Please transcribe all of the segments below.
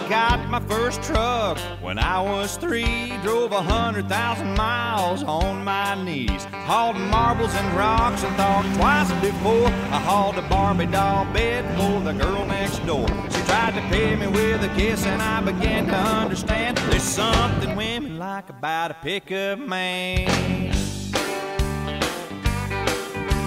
got my first truck when I was 3. Drove 100,000 miles on my knees. Hauled marbles and rocks and thought twice before I hauled a Barbie doll bed for the girl next door. She tried to pay me with a kiss and I began to understand there's something women like about a pickup man.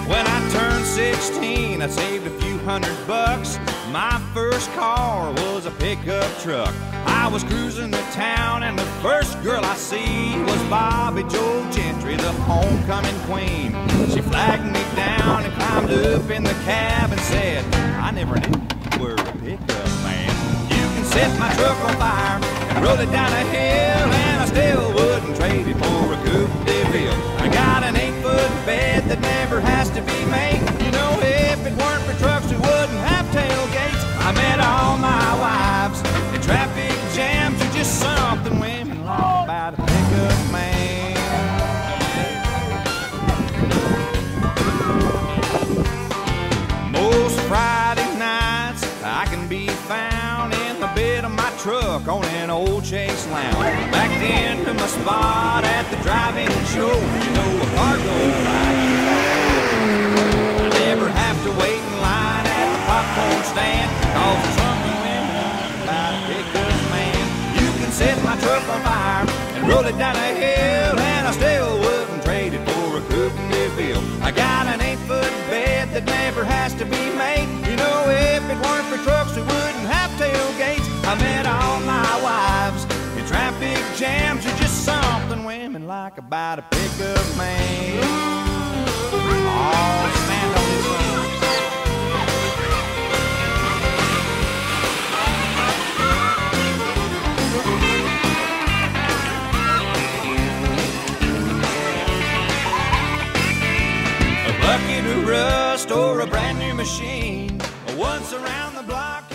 When I turned 16, I saved a few $100. My first car was a pickup truck. I was cruising the town and the first girl I see was Bobby Joe Gentry, the homecoming queen. She flagged me down and climbed up in the cab and said, I never knew you were a pickup man. You can set my truck on fire and roll it down a hill, and I still wouldn't trade it for a Coupe de Ville. I got an 8-foot bed that never has to be made. You know, if it weren't for trucks, we wouldn't have tailgates. I met all my wives in traffic jams. Are just something women like about a pickup man. Most Friday nights I can be found in the bed of my truck on an old Chase Lounge, backed into my spot at the drive-in show. You know, a cargo ride. I never have to wait in line at the popcorn stand, cause there's something women like about a pickup man. You can set my truck on fire and roll it down a hill, and I still wouldn't trade it for a Coupe de Ville. I got an 8-foot bed that never has to be made. You know, if it weren't for trucks, we wouldn't have tailgates. I met all my wives in traffic jams. Are just something women like about a pickup man. Oh, stand on this one. A bucket of rust or a brand new machine, once around the block.